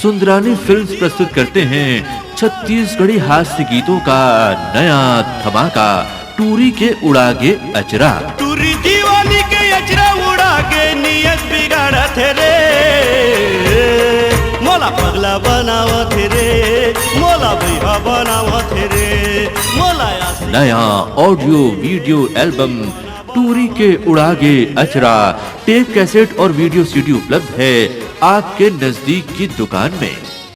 Sundarani films प्रस्तुत करते हैं छत्तीसगढ़ी हास्य गीतों का नया धमाका, टूरी के उड़ागे अचरा। टूरी दीवाली के अचरा उड़ागे नियत बिगाड़त रे, मोला पगला बनावत रे, मोला भैया बनावत रे, मोला नया ऑडियो वीडियो एल्बम टूरी के उड़ागे अचरा टेप कैसेट और वीडियो सीडी उपलब्ध है आपके नजदीक की दुकान में।